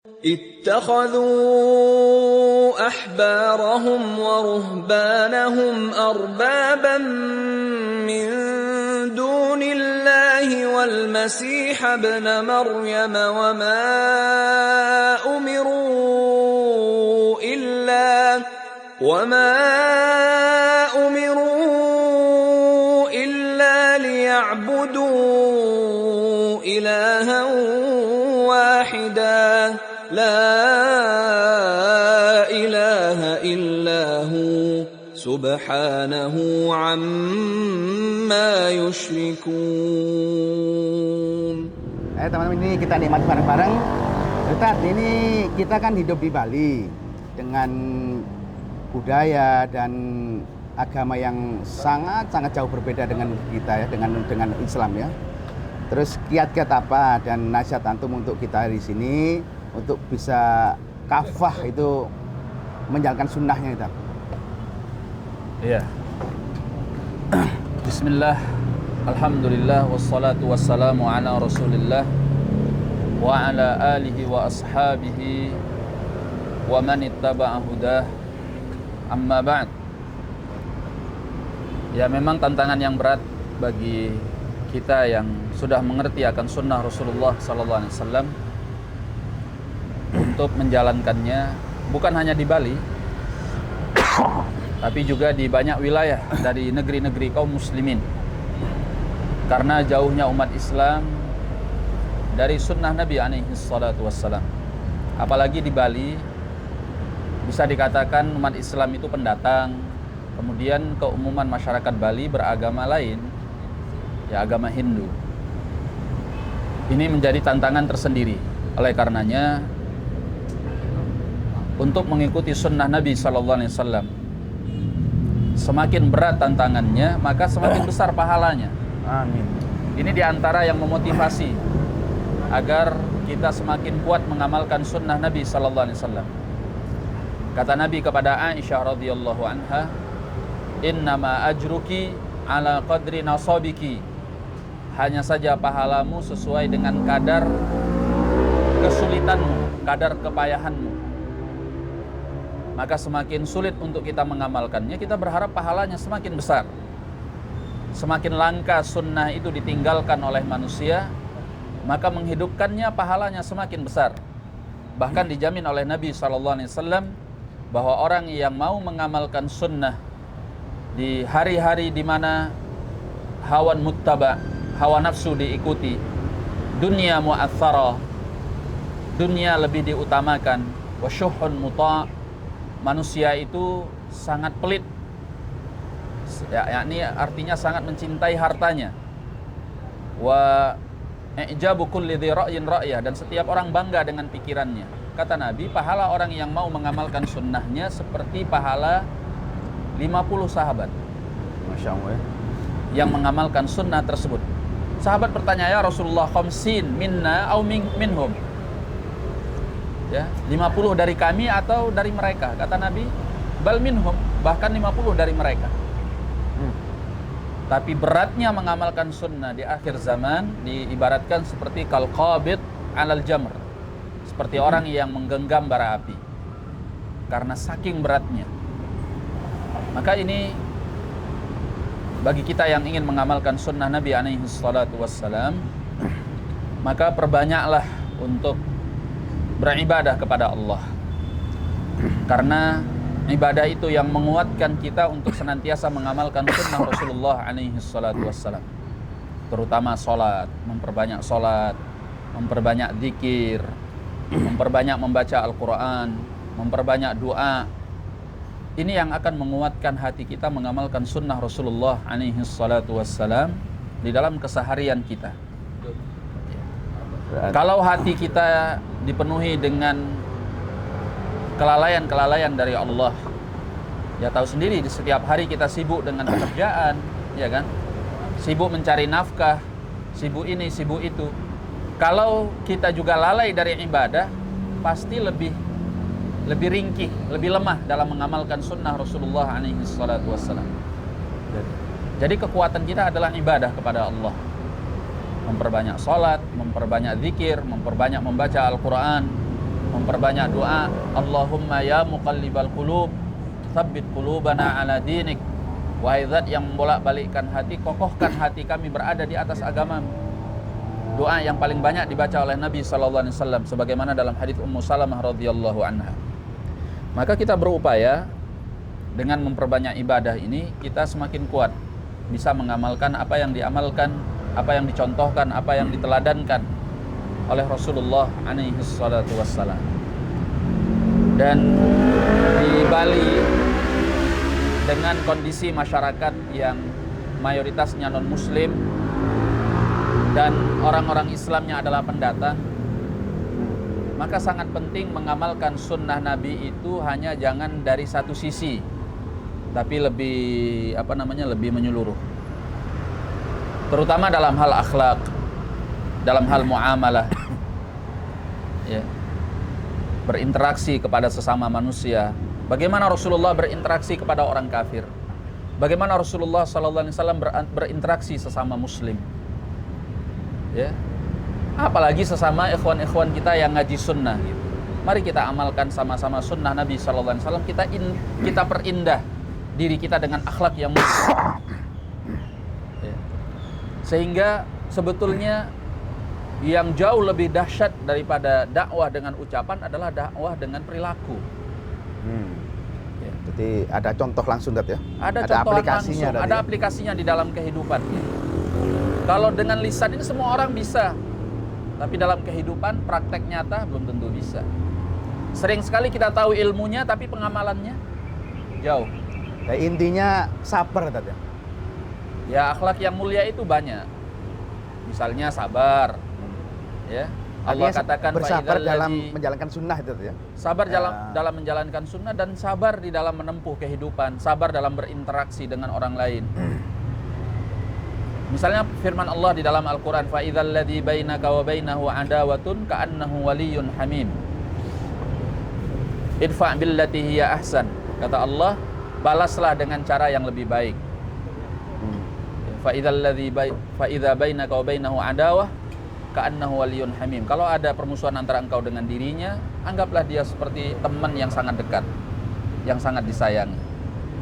اتخذوا أحبارهم ورهبانهم أربابا من دون الله والمسيح ابن مريم وما أمروا إلا ليعبدوا إلها واحدا لا إله إلا هو سبحانه عما يشركون. Ayo teman-teman, ini kita nikmati bareng-bareng. Ustaz, ini kita kan hidup di Bali dengan budaya dan agama yang sangat jauh berbeda dengan kita ya, dengan Islam ya. Terus kiat-kiat apa dan nasihat antum untuk kita di sini untuk bisa kafah itu menjalankan sunnahnya kita. Iya. Bismillah, alhamdulillah, wassalatu wassalamu ala rasulillah wa ala alihi wa ashabihi wa man ittaba'a hudah, amma ba'd. Ya, memang tantangan yang berat bagi kita yang sudah mengerti akan sunnah Rasulullah SAW untuk menjalankannya, bukan hanya di Bali tapi juga di banyak wilayah dari negeri-negeri kaum muslimin, karena jauhnya umat Islam dari sunnah Nabi SAW. Apalagi di Bali, bisa dikatakan umat Islam itu pendatang. Kemudian keumuman masyarakat Bali beragama lain, ya agama Hindu. Ini menjadi tantangan tersendiri. Oleh karenanya, untuk mengikuti sunnah Nabi SAW, semakin berat tantangannya, maka semakin besar pahalanya. Amin. Ini diantara yang memotivasi agar kita semakin kuat mengamalkan sunnah Nabi SAW. Kata Nabi kepada Aisyah radhiyallahu anha, innama ajruki ala qadri nasabiki. Hanya saja pahalamu sesuai dengan kadar kesulitanmu, kadar kepayahanmu. Maka semakin sulit untuk kita mengamalkannya, kita berharap pahalanya semakin besar. Semakin langka sunnah itu ditinggalkan oleh manusia, maka menghidupkannya pahalanya semakin besar. Bahkan dijamin oleh Nabi SAW bahwa orang yang mau mengamalkan sunnah di hari-hari di mana hawan muttaba, hawa nafsu diikuti, dunia mu'athara, dunia lebih diutamakan, wa syuhun muta', manusia itu sangat pelit, yakni artinya sangat mencintai hartanya, wa i'jabu kulli dhi ra'yin ra'yah, dan setiap orang bangga dengan pikirannya. Kata Nabi, pahala orang yang mau mengamalkan sunnahnya seperti pahala 50 sahabat, Masya Allah, yang mengamalkan sunnah tersebut. Sahabat bertanya, ya Rasulullah, khamsin minna au minhum, ya, 50 dari kami atau dari mereka? Kata Nabi, bal minhum, bahkan 50 dari mereka. Tapi beratnya mengamalkan sunnah di akhir zaman diibaratkan seperti kal qabid alal jamr, seperti orang yang menggenggam bara api, karena saking beratnya. Maka ini bagi kita yang ingin mengamalkan sunnah Nabi SAW, maka perbanyaklah untuk beribadah kepada Allah, karena ibadah itu yang menguatkan kita untuk senantiasa mengamalkan sunnah Rasulullah SAW, terutama sholat, memperbanyak zikir, memperbanyak membaca Al-Quran, memperbanyak doa. Ini yang akan menguatkan hati kita mengamalkan sunnah Rasulullah SAW di dalam keseharian kita. Kalau hati kita dipenuhi dengan kelalaian dari Allah, ya tahu sendiri, di setiap hari kita sibuk dengan pekerjaan, ya kan, sibuk mencari nafkah, sibuk ini, sibuk itu. Kalau kita juga lalai dari ibadah, pasti lebih ringkih, lebih lemah dalam mengamalkan sunnah Rasulullah SAW. Jadi kekuatan kita adalah ibadah kepada Allah, memperbanyak sholat, memperbanyak zikir, memperbanyak membaca Al-Quran, memperbanyak doa, Allahumma ya muqallibal qulub, tsabbit qulubana ala dinik. Wahai zat yang membolak-balikkan hati, kokohkan hati kami berada di atas agamamu. Doa yang paling banyak dibaca oleh Nabi SAW, sebagaimana dalam hadis Ummu Salamah radhiyallahu anha. Maka kita berupaya dengan memperbanyak ibadah ini, kita semakin kuat bisa mengamalkan apa yang diamalkan, apa yang dicontohkan, apa yang diteladankan oleh Rasulullah alaihi salatu wassalam. Dan di Bali, dengan kondisi masyarakat yang mayoritasnya non-muslim dan orang-orang Islamnya adalah pendatang, maka sangat penting mengamalkan sunnah Nabi itu hanya jangan dari satu sisi, tapi lebih lebih menyeluruh. Terutama dalam hal akhlak, dalam hal muamalah, ya, berinteraksi kepada sesama manusia. Bagaimana Rasulullah berinteraksi kepada orang kafir? Bagaimana Rasulullah SAW berinteraksi sesama muslim? Ya, apalagi sesama ikhwan-ikhwan kita yang ngaji sunnah gitu. Mari kita amalkan sama-sama sunnah Nabi SAW. Kita perindah diri kita dengan akhlak yang mulia. Ya. Sehingga sebetulnya yang jauh lebih dahsyat daripada dakwah dengan ucapan adalah dakwah dengan perilaku. Ya, jadi ada contoh langsung ya? Ada aplikasinya langsung, ada aplikasinya di dalam kehidupan. Kalau dengan lisan ini semua orang bisa, tapi dalam kehidupan praktek nyata belum tentu bisa. Sering sekali kita tahu ilmunya, tapi pengamalannya jauh. Ya, intinya sabar ya? Ya, akhlak yang mulia itu banyak. Misalnya sabar, ya. Allah katakan bersabar dalam menjalankan sunnah itu ya. Sabar dalam menjalankan sunnah dan sabar di dalam menempuh kehidupan, sabar dalam berinteraksi dengan orang lain. Misalnya firman Allah di dalam Al-Qur'an, fa idzal ladzi bainaka wa bainahu adawatun ka'annahu waliyyun hamim. Idfa' billati hiya ahsan. Kata Allah, balaslah dengan cara yang lebih baik. Fa idza bainaka wa bainahu adawah ka'annahu waliyyun hamim. Kalau ada permusuhan antara engkau dengan dirinya, anggaplah dia seperti teman yang sangat dekat, yang sangat disayangi.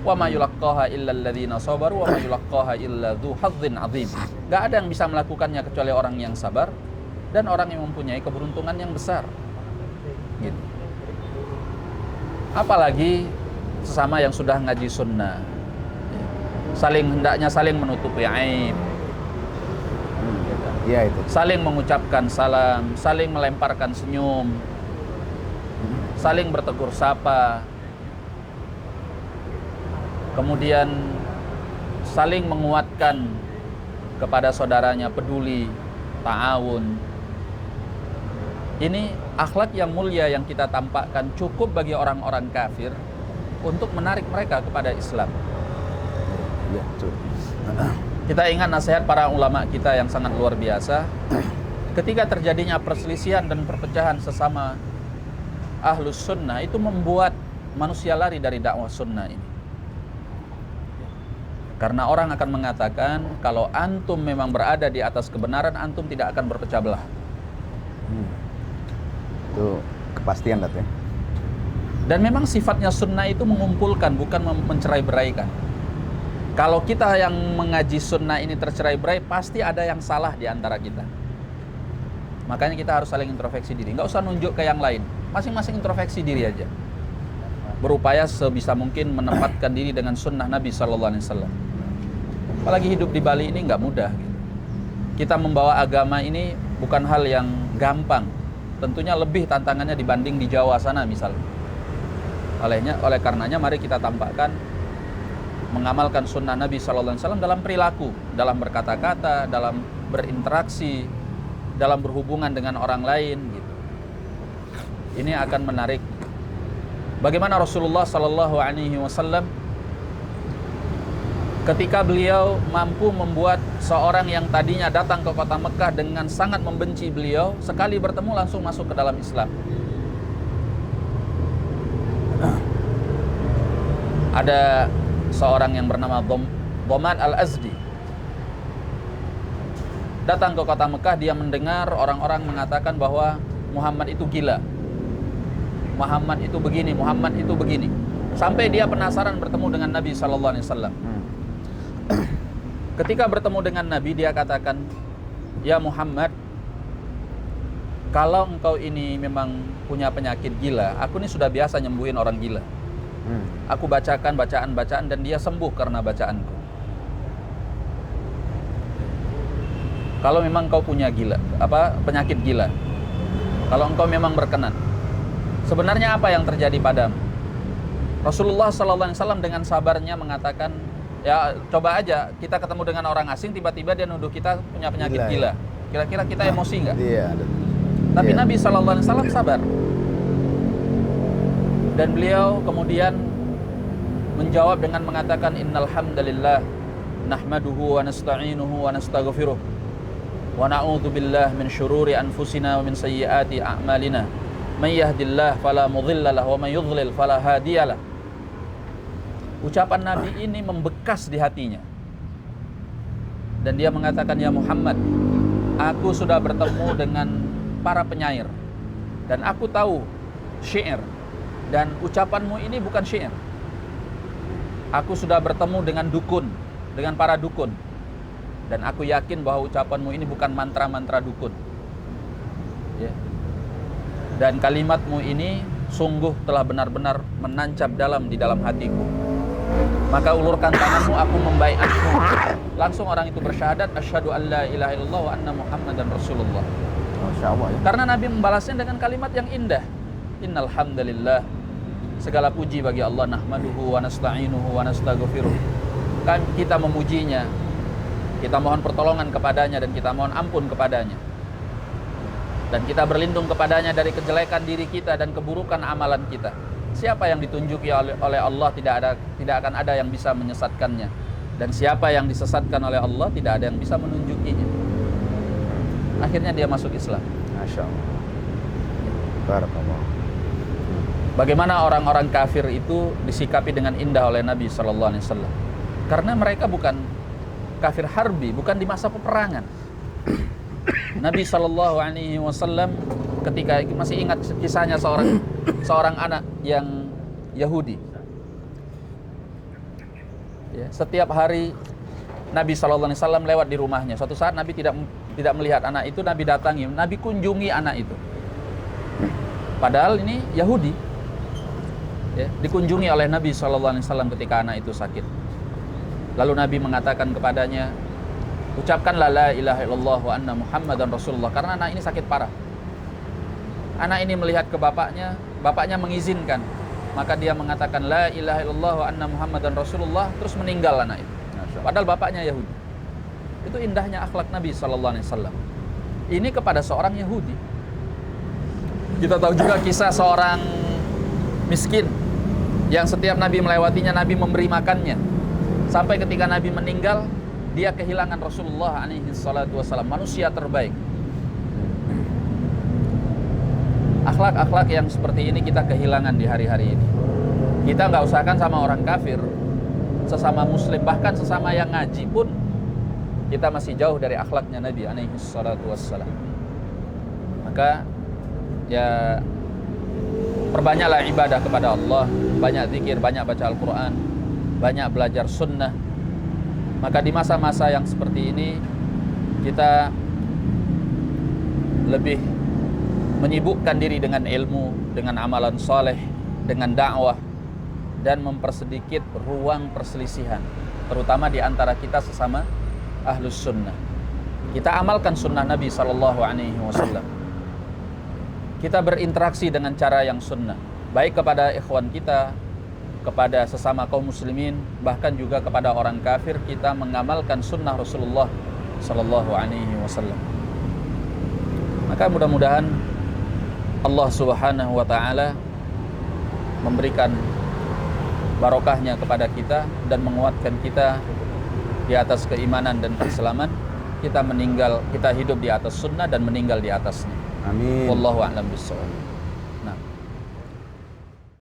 Wa ma yulaqqaha illa alladzina sabaru wa ma yulaqqaha illa dzu hazzin 'adzim. Enggak ada yang bisa melakukannya kecuali orang yang sabar dan orang yang mempunyai keberuntungan yang besar. Gitu. Apalagi sesama yang sudah ngaji sunnah. Hendaknya saling menutupi aib. Ya, itu. Saling mengucapkan salam, saling melemparkan senyum, saling bertegur sapa, kemudian saling menguatkan kepada saudaranya, peduli, ta'awun. Ini akhlak yang mulia yang kita tampakkan cukup bagi orang-orang kafir untuk menarik mereka kepada Islam. Ya, betul. Kita ingat nasihat para ulama kita yang sangat luar biasa. Ketika terjadinya perselisihan dan perpecahan sesama ahlus sunnah, itu membuat manusia lari dari dakwah sunnah ini. Karena orang akan mengatakan, kalau antum memang berada di atas kebenaran, antum tidak akan berpecah belah. Itu kepastian ya. Dan memang sifatnya sunnah itu mengumpulkan, bukan mencerai-beraikan. Kalau kita yang mengaji sunnah ini tercerai-berai, pasti ada yang salah di antara kita. Makanya kita harus saling introspeksi diri. Nggak usah nunjuk ke yang lain. Masing-masing introspeksi diri aja. Berupaya sebisa mungkin menempatkan diri dengan sunnah Nabi SAW. Apalagi hidup di Bali ini nggak mudah. Kita membawa agama ini bukan hal yang gampang. Tentunya lebih tantangannya dibanding di Jawa sana misalnya. Oleh karenanya mari kita tampakkan mengamalkan sunnah Nabi SAW dalam perilaku, dalam berkata-kata, dalam berinteraksi, dalam berhubungan dengan orang lain gitu. Ini akan menarik. Bagaimana Rasulullah SAW ketika beliau mampu membuat seorang yang tadinya datang ke kota Mekah dengan sangat membenci beliau, sekali bertemu langsung masuk ke dalam Islam. Ada seorang yang bernama Dhaman al-Azdi datang ke kota Mekah. Dia mendengar orang-orang mengatakan bahwa Muhammad itu gila. Muhammad itu begini, Muhammad itu begini. Sampai dia penasaran bertemu dengan Nabi sallallahu alaihi wasallam. Ketika bertemu dengan Nabi, dia katakan, "Ya Muhammad, kalau engkau ini memang punya penyakit gila, aku ini sudah biasa nyembuhin orang gila. Aku bacakan bacaan-bacaan dan dia sembuh karena bacaanku. Kalau memang engkau punya penyakit gila, kalau engkau memang berkenan, sebenarnya apa yang terjadi padamu?" Rasulullah SAW dengan sabarnya mengatakan, ya coba aja kita ketemu dengan orang asing, tiba-tiba dia nuduh kita punya penyakit gila. Kira-kira kita emosi nggak? Iya. Tapi Nabi SAW sabar. Dan beliau kemudian menjawab dengan mengatakan, Innal hamdalillah nahmaduhu wa nasta'inuhu wa nastaghfiruh wa na'udzu billah min syururi anfusina wa min sayyiati a'malina. May yahdihillahu fala mudilla lahu wa may yudlil fala hadiyalah. Ucapan Nabi ini membekas di hatinya. Dan dia mengatakan, ya Muhammad, aku sudah bertemu dengan para penyair dan aku tahu syair, dan ucapanmu ini bukan syair. Aku sudah bertemu dengan dukun, dengan para dukun, dan aku yakin bahwa ucapanmu ini bukan mantra-mantra dukun, ya. Dan kalimatmu ini sungguh telah benar-benar menancap dalam di dalam hatiku. Maka ulurkan tanganmu, aku membaiatmu. Langsung orang itu bersyahadat, asyhadu an la ilaha illallah wa anna muhammadan rasulullah. Masyaallah. Karena Nabi membalasnya dengan kalimat yang indah. Innal hamdalillah, segala puji bagi Allah, nahmaduhu wa nasta'inuhu wa nastaghfiruh. Kan kita memujinya, kita mohon pertolongan kepadanya dan kita mohon ampun kepadanya. Dan kita berlindung kepadanya dari kejelekan diri kita dan keburukan amalan kita. Siapa yang ditunjuki oleh Allah, tidak akan ada yang bisa menyesatkannya. Dan siapa yang disesatkan oleh Allah, tidak ada yang bisa menunjukinya. Akhirnya dia masuk Islam. Masya Allah. Barakallah. Bagaimana orang-orang kafir itu disikapi dengan indah oleh Nabi SAW. Karena mereka bukan kafir harbi, bukan di masa peperangan. Nabi SAW ketika masih ingat kisahnya seorang anak yang Yahudi. Ya, setiap hari Nabi SAW lewat di rumahnya. Suatu saat Nabi tidak melihat anak itu, Nabi datangi, Nabi kunjungi anak itu. Padahal ini Yahudi, ya, dikunjungi oleh Nabi SAW ketika anak itu sakit. Lalu Nabi mengatakan kepadanya, ucapkanlah la ilaha illallah wa anna muhammadan rasulullah, karena anak ini sakit parah. Anak ini melihat ke bapaknya, bapaknya mengizinkan. Maka dia mengatakan la ilaha illallah wa anna muhammadan rasulullah, terus meninggal anak itu. Padahal bapaknya Yahudi. Itu indahnya akhlak Nabi SAW. Ini kepada seorang Yahudi. Kita tahu juga kisah seorang miskin yang setiap Nabi melewatinya, Nabi memberi makannya. Sampai ketika Nabi meninggal, dia kehilangan Rasulullah SAW, manusia terbaik. Akhlak-akhlak yang seperti ini kita kehilangan di hari-hari ini. Kita nggak usahakan sama orang kafir, sesama muslim, bahkan sesama yang ngaji pun kita masih jauh dari akhlaknya Nabi SAW. Maka ya perbanyaklah ibadah kepada Allah, banyak zikir, banyak baca Al-Quran, banyak belajar sunnah. Maka di masa-masa yang seperti ini kita lebih menyibukkan diri dengan ilmu, dengan amalan soleh, dengan dakwah, dan mempersedikit ruang perselisihan, terutama di antara kita sesama ahlus sunnah. Kita amalkan sunnah Nabi SAW. Kita berinteraksi dengan cara yang sunnah, baik kepada ikhwan kita, kepada sesama kaum muslimin, bahkan juga kepada orang kafir. Kita mengamalkan sunnah Rasulullah SAW. Maka mudah-mudahan Allah Subhanahu wa Ta'ala memberikan barokahnya kepada kita dan menguatkan kita di atas keimanan dan keislaman. Kita hidup di atas sunnah dan meninggal di atasnya. Amin. Wallahu a'lam bishawab.